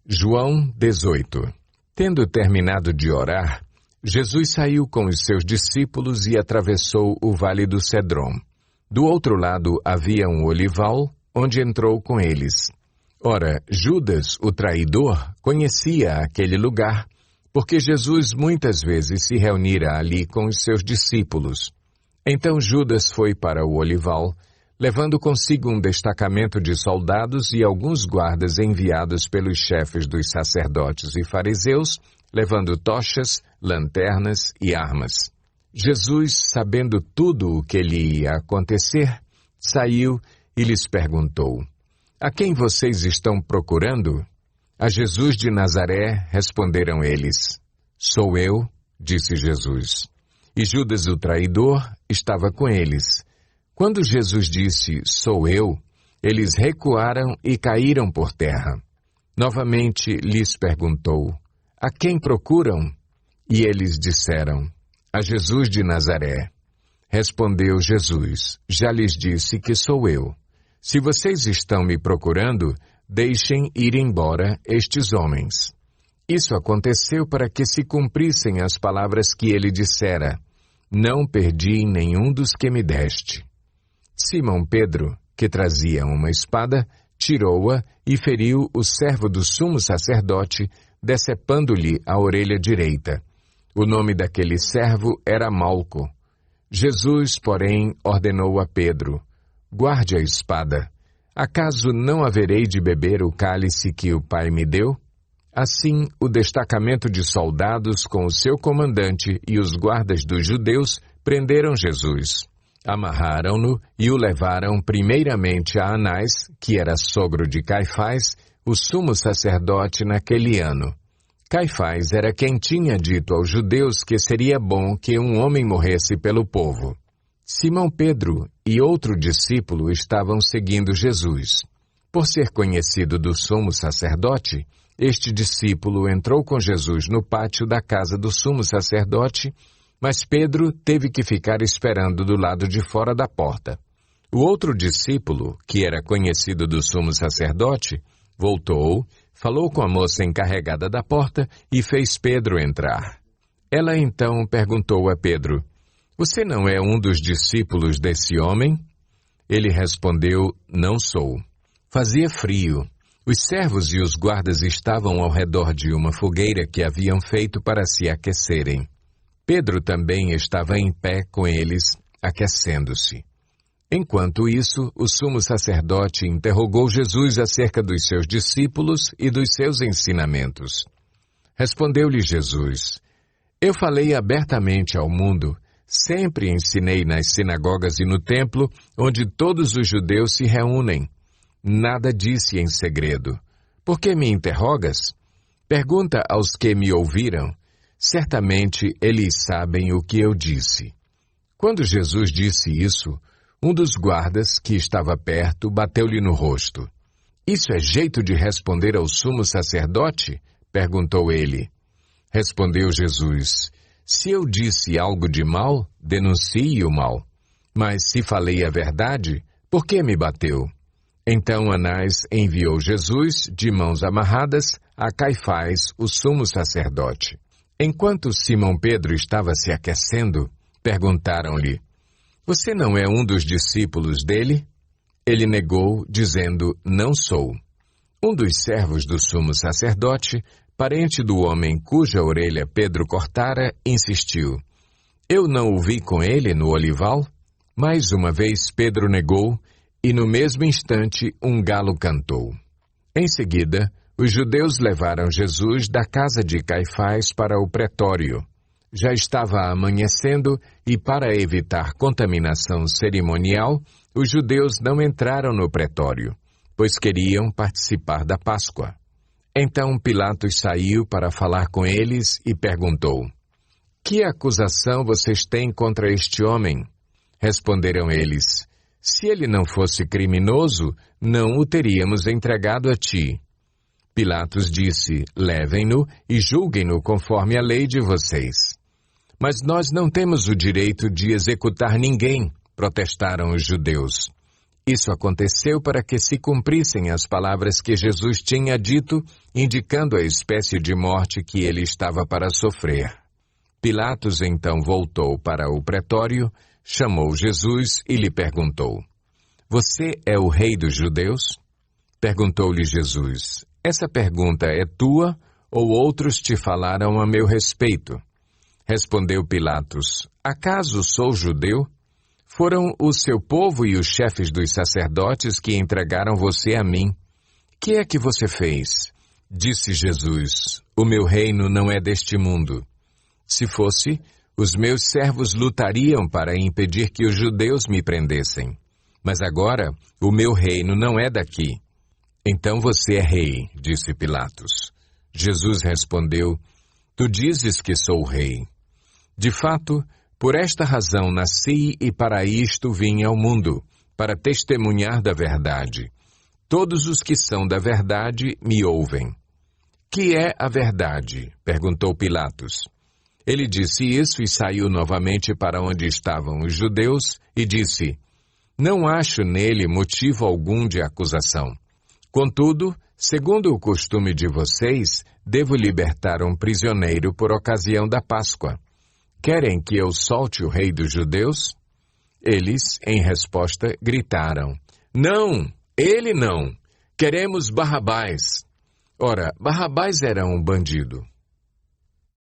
João 18. Tendo terminado de orar, Jesus saiu com os seus discípulos e atravessou o vale do Cedrom. Do outro lado havia um olival, onde entrou com eles. Ora, Judas, o traidor, conhecia aquele lugar, porque Jesus muitas vezes se reunira ali com os seus discípulos. Então Judas foi para o olival, levando consigo um destacamento de soldados e alguns guardas enviados pelos chefes dos sacerdotes e fariseus, levando tochas, lanternas e armas. Jesus, sabendo tudo o que lhe ia acontecer, saiu e lhes perguntou: A quem vocês estão procurando? A Jesus de Nazaré, responderam eles. Sou eu, disse Jesus. E Judas o traidor estava com eles. Quando Jesus disse, sou eu, eles recuaram e caíram por terra. Novamente lhes perguntou, a quem procuram? E eles disseram, a Jesus de Nazaré. Respondeu Jesus, já lhes disse que sou eu. Se vocês estão me procurando, deixem ir embora estes homens. Isso aconteceu para que se cumprissem as palavras que ele dissera, não perdi nenhum dos que me deste. Simão Pedro, que trazia uma espada, tirou-a e feriu o servo do sumo sacerdote, decepando-lhe a orelha direita. O nome daquele servo era Malco. Jesus, porém, ordenou a Pedro, guarde a espada. Acaso não haverei de beber o cálice que o Pai me deu? Assim, o destacamento de soldados com o seu comandante e os guardas dos judeus prenderam Jesus. Amarraram-no e o levaram primeiramente a Anás, que era sogro de Caifás, o sumo sacerdote naquele ano. Caifás era quem tinha dito aos judeus que seria bom que um homem morresse pelo povo. Simão Pedro e outro discípulo estavam seguindo Jesus. Por ser conhecido do sumo sacerdote, este discípulo entrou com Jesus no pátio da casa do sumo sacerdote, mas Pedro teve que ficar esperando do lado de fora da porta. O outro discípulo, que era conhecido do sumo sacerdote, voltou, falou com a moça encarregada da porta e fez Pedro entrar. Ela então perguntou a Pedro, você não é um dos discípulos desse homem? Ele respondeu, não sou. Fazia frio. Os servos e os guardas estavam ao redor de uma fogueira que haviam feito para se aquecerem. Pedro também estava em pé com eles, aquecendo-se. Enquanto isso, o sumo sacerdote interrogou Jesus acerca dos seus discípulos e dos seus ensinamentos. Respondeu-lhe Jesus, eu falei abertamente ao mundo, sempre ensinei nas sinagogas e no templo, onde todos os judeus se reúnem. Nada disse em segredo. Por que me interrogas? Pergunta aos que me ouviram. Certamente eles sabem o que eu disse. Quando Jesus disse isso, um dos guardas, que estava perto, bateu-lhe no rosto. Isso é jeito de responder ao sumo sacerdote? Perguntou ele. Respondeu Jesus, se eu disse algo de mal, denuncie o mal. Mas se falei a verdade, por que me bateu? Então Anás enviou Jesus, de mãos amarradas, a Caifás, o sumo sacerdote. Enquanto Simão Pedro estava se aquecendo, perguntaram-lhe, você não é um dos discípulos dele? Ele negou, dizendo, não sou. Um dos servos do sumo sacerdote, parente do homem cuja orelha Pedro cortara, insistiu, eu não o vi com ele no olival? Mais uma vez Pedro negou, e no mesmo instante um galo cantou. Em seguida, os judeus levaram Jesus da casa de Caifás para o pretório. Já estava amanhecendo e, para evitar contaminação cerimonial, os judeus não entraram no pretório, pois queriam participar da Páscoa. Então Pilatos saiu para falar com eles e perguntou, que acusação vocês têm contra este homem? Responderam eles, se ele não fosse criminoso, não o teríamos entregado a ti. Pilatos disse, levem-no e julguem-no conforme a lei de vocês. Mas nós não temos o direito de executar ninguém, protestaram os judeus. Isso aconteceu para que se cumprissem as palavras que Jesus tinha dito, indicando a espécie de morte que ele estava para sofrer. Pilatos então voltou para o pretório, chamou Jesus e lhe perguntou: Você é o rei dos judeus? Perguntou-lhe Jesus: Essa pergunta é tua ou outros te falaram a meu respeito? Respondeu Pilatos: Acaso sou judeu? Foram o seu povo e os chefes dos sacerdotes que entregaram você a mim. Que é que você fez? Disse Jesus: O meu reino não é deste mundo. Se fosse, os meus servos lutariam para impedir que os judeus me prendessem. Mas agora, o meu reino não é daqui. Então você é rei, disse Pilatos. Jesus respondeu: Tu dizes que sou rei. De fato, por esta razão nasci e para isto vim ao mundo, para testemunhar da verdade. Todos os que são da verdade me ouvem. Que é a verdade? Perguntou Pilatos. Ele disse isso e saiu novamente para onde estavam os judeus e disse: Não acho nele motivo algum de acusação. Contudo, segundo o costume de vocês, devo libertar um prisioneiro por ocasião da Páscoa. Querem que eu solte o rei dos judeus? Eles, em resposta, gritaram: Não, ele não. Queremos Barrabás. Ora, Barrabás era um bandido.